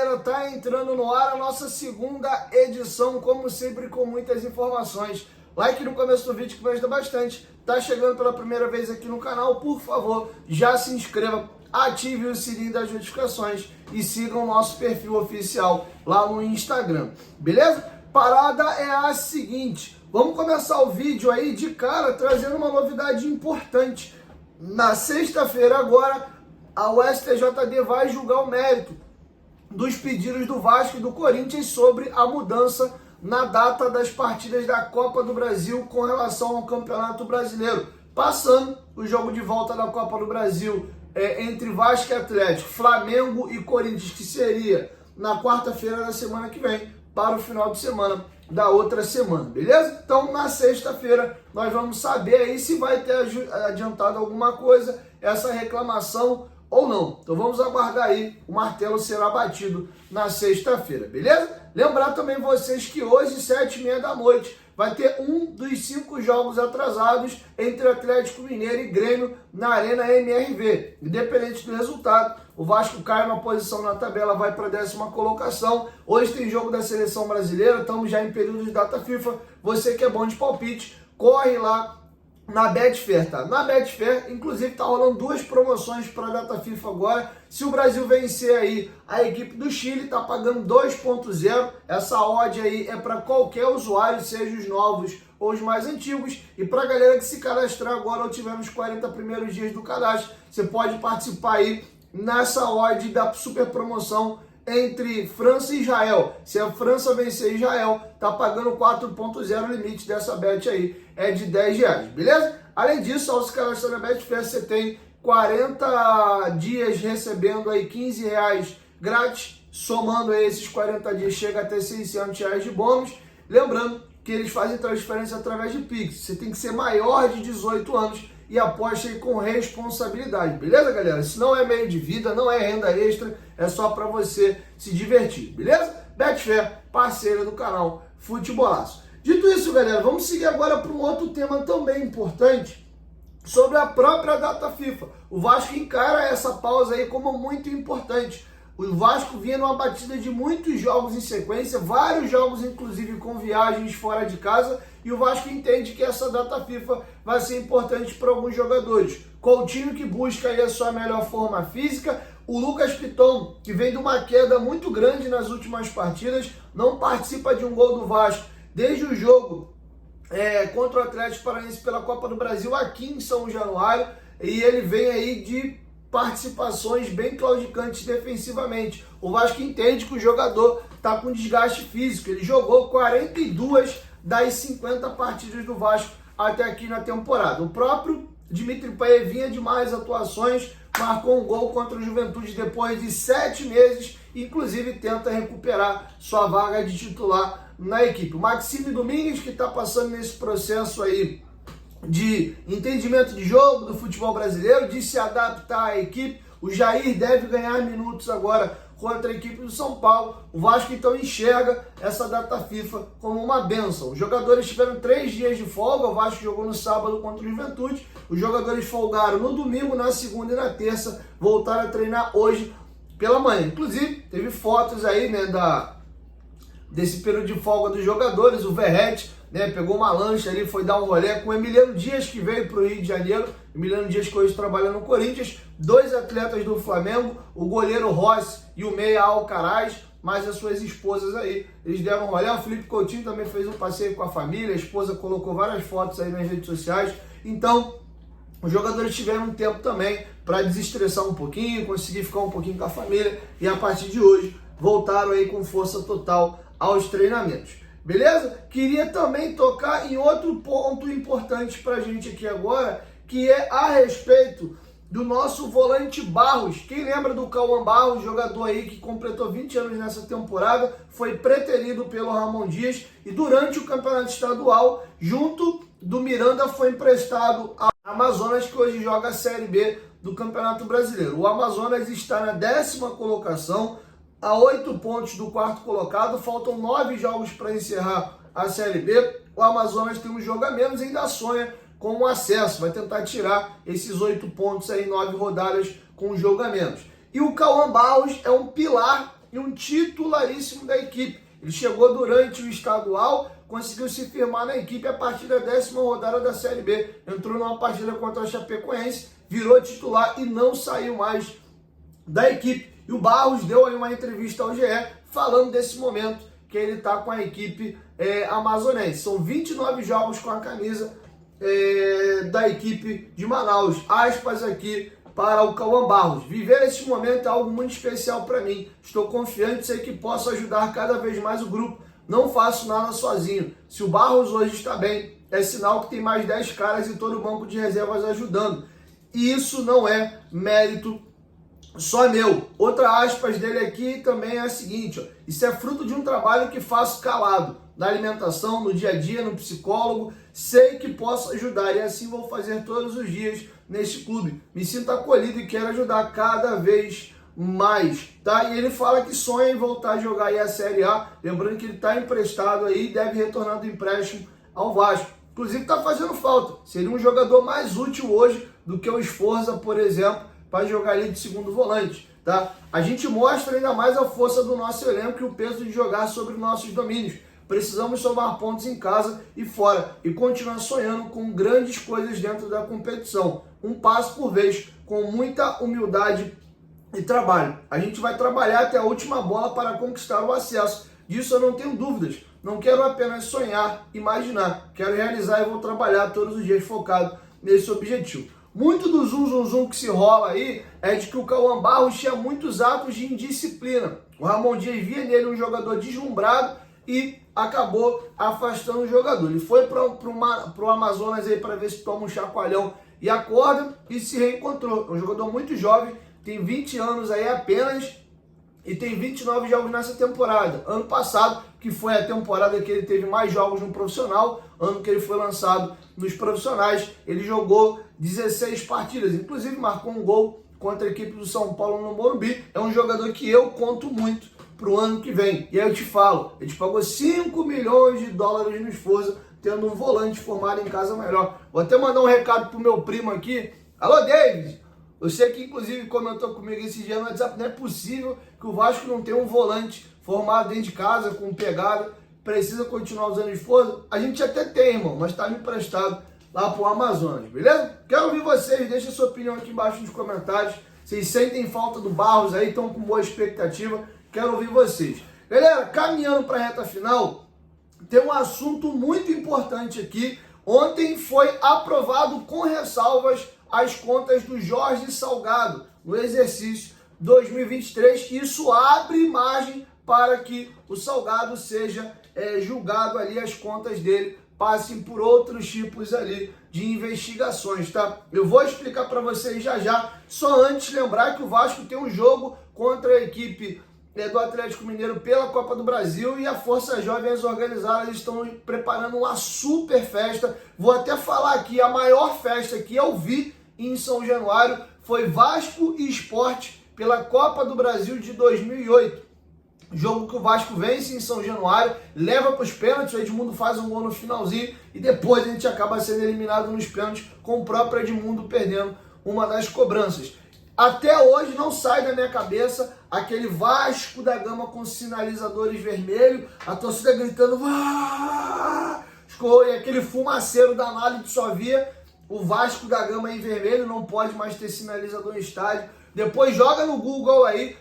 galera, tá entrando no ar a nossa segunda edição, como sempre, com muitas informações. Like no começo do vídeo que me ajuda bastante. Tá chegando pela primeira vez aqui no canal, por favor, já se inscreva, ative o sininho das notificações e siga o nosso perfil oficial lá no Instagram, beleza? Parada é a seguinte, vamos começar o vídeo aí de cara trazendo uma novidade importante. Na sexta-feira agora, o STJD vai julgar o mérito dos pedidos do Vasco e do Corinthians sobre a mudança na data das partidas da Copa do Brasil com relação ao Campeonato Brasileiro, passando o jogo de volta da Copa do Brasil entre Vasco e Atlético, Flamengo e Corinthians, que seria na quarta-feira da semana que vem, para o final de semana da outra semana, beleza? Então, na sexta-feira, nós vamos saber aí se vai ter adiantado alguma coisa essa reclamação ou não. Então, vamos aguardar aí, o martelo será batido na sexta-feira, beleza? Lembrar também vocês que hoje, 7h30 da noite, vai ter um dos 5 jogos atrasados entre Atlético Mineiro e Grêmio na Arena MRV. Independente do resultado, o Vasco cai uma posição na tabela, vai para a 10ª colocação. Hoje tem jogo da Seleção Brasileira, estamos já em período de data FIFA. Você que é bom de palpite, corre lá na Betfair, tá? Na Betfair, inclusive, tá rolando 2 promoções para a data FIFA agora. Se o Brasil vencer aí a equipe do Chile, tá pagando 2.0. Essa odd aí é para qualquer usuário, seja os novos ou os mais antigos. E para a galera que se cadastrar agora ou tiver nos 40 primeiros dias do cadastro, você pode participar aí nessa odd da super promoção entre França e Israel. Se a França vencer Israel, tá pagando 4.0, o limite dessa bet aí é de R$10, beleza? Além disso, ao se cadastrar na Betfair, você tem 40 dias recebendo aí R$15 grátis, somando aí esses 40 dias chega até R$600 de bônus. Lembrando que eles fazem transferência através de Pix. Você tem que ser maior de 18 anos e aposte aí com responsabilidade, beleza, galera? Isso não é meio de vida, não é renda extra, é só para você se divertir, beleza? Betfair, parceira do canal Futebolaço. Dito isso, galera, vamos seguir agora para um outro tema também importante, sobre a própria data FIFA. O Vasco encara essa pausa aí como muito importante. O Vasco vinha numa batida de muitos jogos em sequência, vários jogos inclusive com viagens fora de casa, e o Vasco entende que essa data FIFA vai ser importante para alguns jogadores. Coutinho, que busca aí a sua melhor forma física, o Lucas Piton, que vem de uma queda muito grande nas últimas partidas, não participa de um gol do Vasco desde o jogo contra o Atlético Paranaense pela Copa do Brasil aqui em São Januário, e ele vem aí de participações bem claudicantes defensivamente. O Vasco entende que o jogador está com desgaste físico. Ele jogou 42 das 50 partidas do Vasco até aqui na temporada. O próprio Dimitri Payet vinha de mais atuações, marcou um gol contra o Juventude depois de 7 meses, inclusive tenta recuperar sua vaga de titular na equipe. O Maxime Domingues, que está passando nesse processo aí de entendimento de jogo do futebol brasileiro, de se adaptar à equipe. O Jair deve ganhar minutos agora contra a equipe do São Paulo. O Vasco então enxerga essa data FIFA como uma bênção. Os jogadores tiveram 3 dias de folga, o Vasco jogou no sábado contra o Juventude, os jogadores folgaram no domingo, na segunda e na terça, voltaram a treinar hoje pela manhã. Inclusive, teve fotos aí, né, desse período de folga dos jogadores. O Verratti, pegou uma lancha ali, foi dar um rolê com o Emiliano Dias, que veio para o Rio de Janeiro. Emiliano Dias, que hoje trabalha no Corinthians. 2 atletas do Flamengo, o goleiro Rossi e o meia Alcaraz, mais as suas esposas aí. Eles deram um rolê. O Felipe Coutinho também fez um passeio com a família. A esposa colocou várias fotos aí nas redes sociais. Então, os jogadores tiveram um tempo também para desestressar um pouquinho, conseguir ficar um pouquinho com a família. E a partir de hoje, voltaram aí com força total aos treinamentos. Beleza? Queria também tocar em outro ponto importante pra gente aqui agora, que é a respeito do nosso volante Barros. Quem lembra do Cauã Barros, jogador aí que completou 20 anos nessa temporada, foi preterido pelo Ramon Dias e durante o campeonato estadual, junto do Miranda, foi emprestado ao Amazonas, que hoje joga a Série B do Campeonato Brasileiro. O Amazonas está na 10ª colocação, a 8 pontos do 4º colocado, faltam 9 jogos para encerrar a Série B. O Amazonas tem um jogo a menos e ainda sonha com o acesso, vai tentar tirar esses 8 pontos aí em 9 rodadas com um jogo a menos. E o Cauã Barros é um pilar e um titularíssimo da equipe. Ele chegou durante o estadual, conseguiu se firmar na equipe a partir da 10ª rodada da Série B. Entrou numa partida contra a Chapecoense, virou titular e não saiu mais da equipe. E o Barros deu aí uma entrevista ao GE falando desse momento que ele está com a equipe amazonense. São 29 jogos com a camisa da equipe de Manaus. Aspas aqui para o Cauã Barros. Viver esse momento é algo muito especial para mim. Estou confiante, sei que posso ajudar cada vez mais o grupo. Não faço nada sozinho. Se o Barros hoje está bem, é sinal que tem mais 10 caras e todo o banco de reservas ajudando. E isso não é mérito só meu. Outra aspas dele aqui também é a seguinte, ó, isso é fruto de um trabalho que faço calado, na alimentação, no dia a dia, no psicólogo, sei que posso ajudar e assim vou fazer todos os dias neste clube. Me sinto acolhido e quero ajudar cada vez mais, tá? E ele fala que sonha em voltar a jogar aí a Série A, lembrando que ele está emprestado aí e deve retornar do empréstimo ao Vasco. Inclusive está fazendo falta, seria um jogador mais útil hoje do que o Sforza, por exemplo, para jogar ali de segundo volante, tá? A gente mostra ainda mais a força do nosso elenco e o peso de jogar sobre nossos domínios. Precisamos somar pontos em casa e fora e continuar sonhando com grandes coisas dentro da competição. Um passo por vez, com muita humildade e trabalho. A gente vai trabalhar até a última bola para conquistar o acesso. Disso eu não tenho dúvidas. Não quero apenas sonhar, imaginar. Quero realizar e vou trabalhar todos os dias focado nesse objetivo. Muito do zum que se rola aí é de que o Cauã Barros tinha muitos atos de indisciplina. O Ramon Dias via nele um jogador deslumbrado e acabou afastando o jogador. Ele foi para o Amazonas aí para ver se toma um chacoalhão e acorda e se reencontrou. É um jogador muito jovem, tem 20 anos aí apenas e tem 29 jogos nessa temporada. Ano passado, que foi a temporada que ele teve mais jogos no profissional, ano que ele foi lançado nos profissionais, ele jogou 16 partidas, inclusive marcou um gol contra a equipe do São Paulo no Morumbi. É um jogador que eu conto muito para o ano que vem. E aí eu te falo, a gente pagou 5 milhões de dólares no Sforza, tendo um volante formado em casa melhor. Vou até mandar um recado pro meu primo aqui. Alô, David! Eu sei que inclusive comentou comigo esse dia no WhatsApp, não é possível que o Vasco não tenha um volante formado dentro de casa, com pegada, precisa continuar usando o Sforza. A gente até tem, irmão, mas está me emprestado lá pro Amazonas, beleza? Quero ouvir vocês, deixa sua opinião aqui embaixo nos comentários. Vocês sentem falta do Barros aí, estão com boa expectativa? Quero ouvir vocês. Galera, caminhando para a reta final, tem um assunto muito importante aqui. Ontem foi aprovado com ressalvas as contas do Jorge Salgado no exercício 2023. Isso abre margem para que o Salgado seja julgado ali, as contas dele passem por outros tipos ali de investigações, tá? Eu vou explicar para vocês já, só antes lembrar que o Vasco tem um jogo contra a equipe do Atlético Mineiro pela Copa do Brasil e a Força Jovem, as organizadas, estão preparando uma super festa. Vou até falar aqui, a maior festa que eu vi em São Januário foi Vasco e Sport pela Copa do Brasil de 2008. Jogo que o Vasco vence em São Januário, leva para os pênaltis, o Edmundo faz um gol no finalzinho e depois a gente acaba sendo eliminado nos pênaltis com o próprio Edmundo perdendo uma das cobranças. Até hoje não sai da minha cabeça aquele Vasco da Gama com sinalizadores vermelhos, a torcida gritando e aquele fumaceiro danado que só via o Vasco da Gama em vermelho, não pode mais ter sinalizador no estádio. Depois joga no Google aí.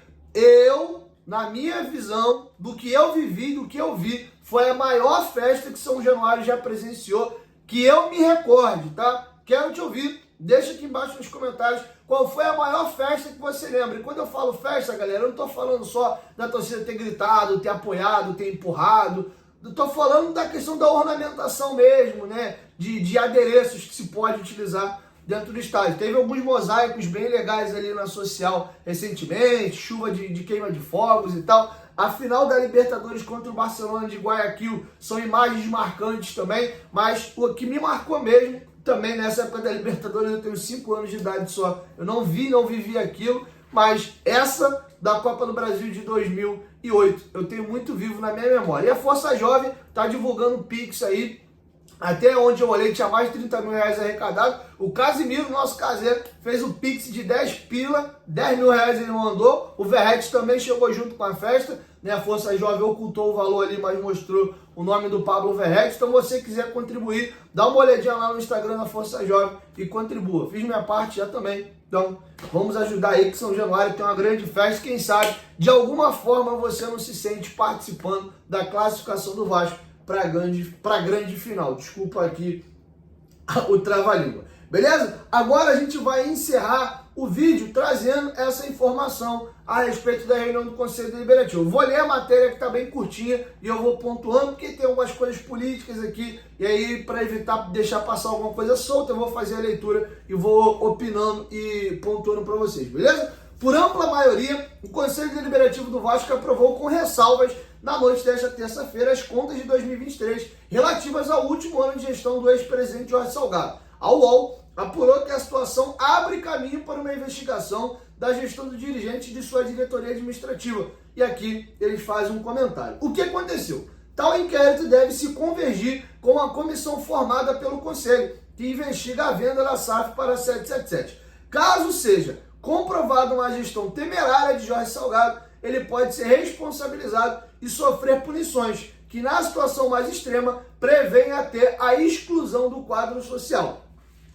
Na minha visão, do que eu vivi, do que eu vi, foi a maior festa que São Januário já presenciou, que eu me recorde, tá? Quero te ouvir, deixa aqui embaixo nos comentários qual foi a maior festa que você lembra. E quando eu falo festa, galera, eu não tô falando só da torcida ter gritado, ter apoiado, ter empurrado. Eu tô falando da questão da ornamentação mesmo, né? De adereços que se pode utilizar dentro do estádio. Teve alguns mosaicos bem legais ali na social recentemente, chuva de queima de fogos e tal. A final da Libertadores contra o Barcelona de Guayaquil são imagens marcantes também, mas o que me marcou mesmo, também nessa época da Libertadores, eu tenho 5 anos de idade só, eu não vivi aquilo, mas essa da Copa do Brasil de 2008, eu tenho muito vivo na minha memória. E a Força Jovem tá divulgando o Pix aí Até onde eu olhei, tinha mais de 30 mil reais arrecadados. O Casimiro, nosso caseiro, fez o Pix de 10 pila, 10 mil reais ele mandou. O Verrete também chegou junto com a festa, né? A Força Jovem ocultou o valor ali, mas mostrou o nome do Pablo Verrete. Então, você quiser contribuir, dá uma olhadinha lá no Instagram da Força Jovem e contribua. Fiz minha parte já também. Então, vamos ajudar aí que São Januário tem uma grande festa. Quem sabe, de alguma forma, você não se sente participando da classificação do Vasco para grande final. Desculpa aqui o trava-língua. Beleza? Agora a gente vai encerrar o vídeo trazendo essa informação a respeito da reunião do Conselho Deliberativo. Vou ler a matéria que está bem curtinha e eu vou pontuando, porque tem algumas coisas políticas aqui, e aí para evitar deixar passar alguma coisa solta, eu vou fazer a leitura e vou opinando e pontuando para vocês, beleza? Por ampla maioria, o Conselho Deliberativo do Vasco aprovou com ressalvas na noite desta terça-feira as contas de 2023 relativas ao último ano de gestão do ex-presidente Jorge Salgado. A UOL apurou que a situação abre caminho para uma investigação da gestão do dirigente de sua diretoria administrativa. E aqui eles fazem um comentário. O que aconteceu? Tal inquérito deve se convergir com a comissão formada pelo Conselho, que investiga a venda da SAF para a 777. Caso seja comprovada uma gestão temerária de Jorge Salgado, ele pode ser responsabilizado e sofrer punições, que na situação mais extrema prevêem até a exclusão do quadro social.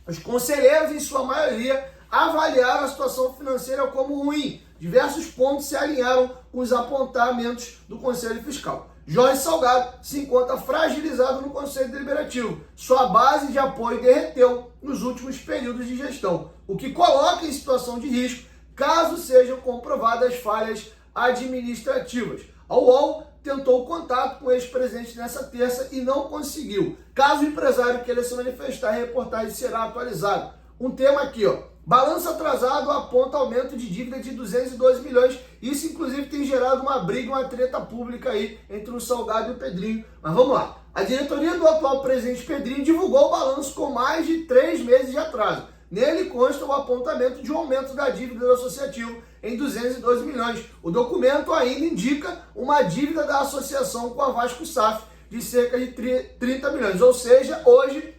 Os conselheiros, em sua maioria, avaliaram a situação financeira como ruim. Diversos pontos se alinharam com os apontamentos do Conselho Fiscal. Jorge Salgado se encontra fragilizado no Conselho Deliberativo. Sua base de apoio derreteu nos últimos períodos de gestão, o que coloca em situação de risco caso sejam comprovadas falhas administrativas. A UOL tentou contato com o ex-presidente nessa terça e não conseguiu. Caso o empresário queira se manifestar, a reportagem será atualizada. Um tema aqui, ó. Balanço atrasado aponta aumento de dívida de 212 milhões. Isso, inclusive, tem gerado uma briga, uma treta pública aí entre o Salgado e o Pedrinho. Mas vamos lá. A diretoria do atual presidente Pedrinho divulgou o balanço com mais de 3 meses de atraso. Nele consta o apontamento de um aumento da dívida do associativo em 212 milhões. O documento ainda indica uma dívida da associação com a Vasco SAF de cerca de 30 milhões. Ou seja, hoje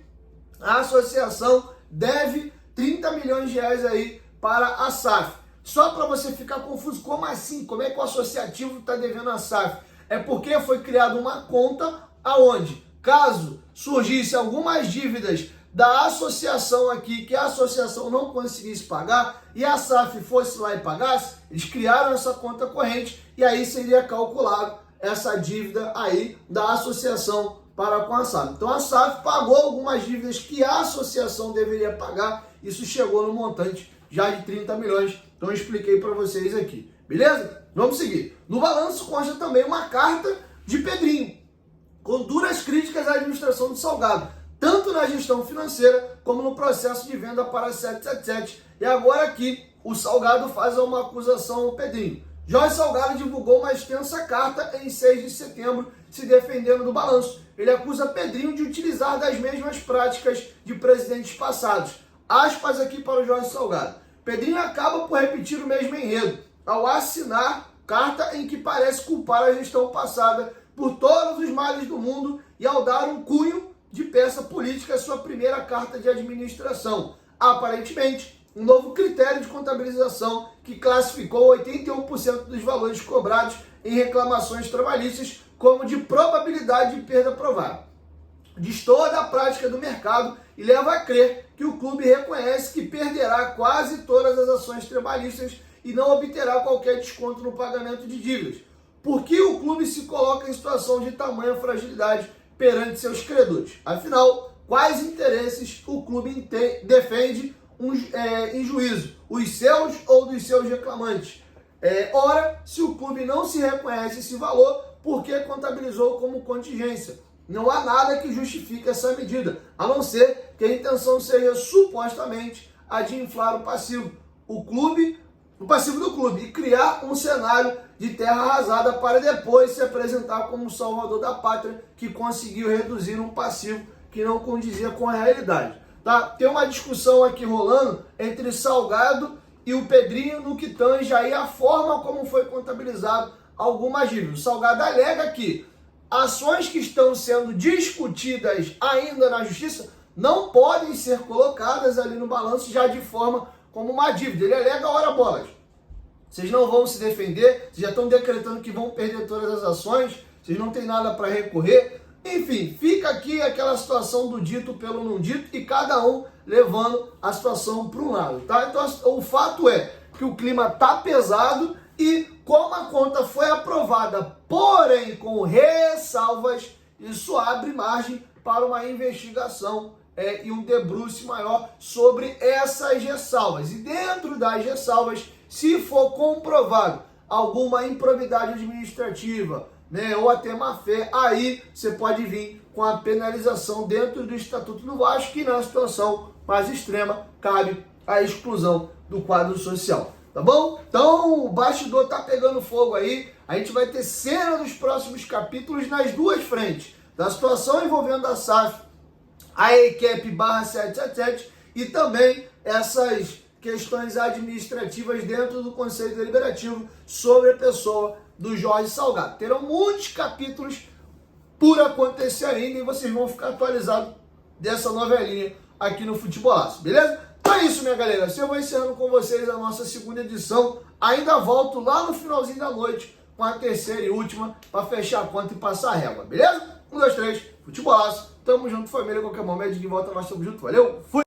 a associação deve 30 milhões de reais aí para a SAF. Só para você ficar confuso, como assim? Como é que o associativo está devendo a SAF? É porque foi criada uma conta aonde, caso surgisse algumas dívidas da associação aqui, que a associação não conseguisse pagar e a SAF fosse lá e pagasse, eles criaram essa conta corrente e aí seria calculado essa dívida aí da associação para com a SAF. Então a SAF pagou algumas dívidas que a associação deveria pagar, isso chegou no montante já de 30 milhões, então eu expliquei para vocês aqui, beleza? Vamos seguir. No balanço consta também uma carta de Pedrinho, com duras críticas à administração do Salgado, tanto na gestão financeira como no processo de venda para a 777. E agora aqui o Salgado faz uma acusação ao Pedrinho. Jorge Salgado divulgou uma extensa carta em 6 de setembro, se defendendo do balanço. Ele acusa Pedrinho de utilizar das mesmas práticas de presidentes passados. Aspas aqui para o Jorge Salgado. Pedrinho acaba por repetir o mesmo enredo, ao assinar carta em que parece culpar a gestão passada por todos os males do mundo e ao dar um cunho de peça política à sua primeira carta de administração. Aparentemente, um novo critério de contabilização que classificou 81% dos valores cobrados em reclamações trabalhistas como de probabilidade de perda provável. Destoa da prática do mercado e leva a crer que o clube reconhece que perderá quase todas as ações trabalhistas e não obterá qualquer desconto no pagamento de dívidas. Por que o clube se coloca em situação de tamanha fragilidade perante seus credores? Afinal, quais interesses o clube defende em juízo? Os seus ou dos seus reclamantes? Ora, se o clube não se reconhece esse valor, por que contabilizou como contingência? Não há nada que justifique essa medida, a não ser que a intenção seja supostamente a de inflar o passivo do clube e criar um cenário de terra arrasada para depois se apresentar como o salvador da pátria que conseguiu reduzir um passivo que não condizia com a realidade. Tá? Tem uma discussão aqui rolando entre Salgado e o Pedrinho no que tange aí a forma como foi contabilizado algumas dívidas. O Salgado alega que ações que estão sendo discutidas ainda na justiça não podem ser colocadas ali no balanço já de forma como uma dívida. Ele alega, ora bolas, vocês não vão se defender, vocês já estão decretando que vão perder todas as ações, vocês não têm nada para recorrer. Enfim, fica aqui aquela situação do dito pelo não dito e cada um levando a situação para um lado, tá? Então o fato é que o clima tá pesado e como a conta foi aprovada, porém com ressalvas, isso abre margem para uma investigação e um debruce maior sobre essas ressalvas. E dentro das ressalvas, se for comprovado alguma improbidade administrativa, né, ou até má fé, aí você pode vir com a penalização dentro do Estatuto do Vasco, que na situação mais extrema cabe a exclusão do quadro social, tá bom? Então o bastidor tá pegando fogo aí, a gente vai ter cena dos próximos capítulos nas duas frentes, da situação envolvendo a SAF, a EQEP /777 e também essas questões administrativas dentro do Conselho Deliberativo sobre a pessoa do Jorge Salgado. Terão muitos capítulos por acontecer ainda e vocês vão ficar atualizados dessa novelinha aqui no Futebolaço, beleza? Então é isso, minha galera. Eu vou encerrando com vocês a nossa segunda edição. Ainda volto lá no finalzinho da noite com a terceira e última para fechar a conta e passar a régua, beleza? 1, 2, 3, Futebolaço. Tamo junto, família. Qualquer momento de volta, nós estamos juntos. Valeu, fui!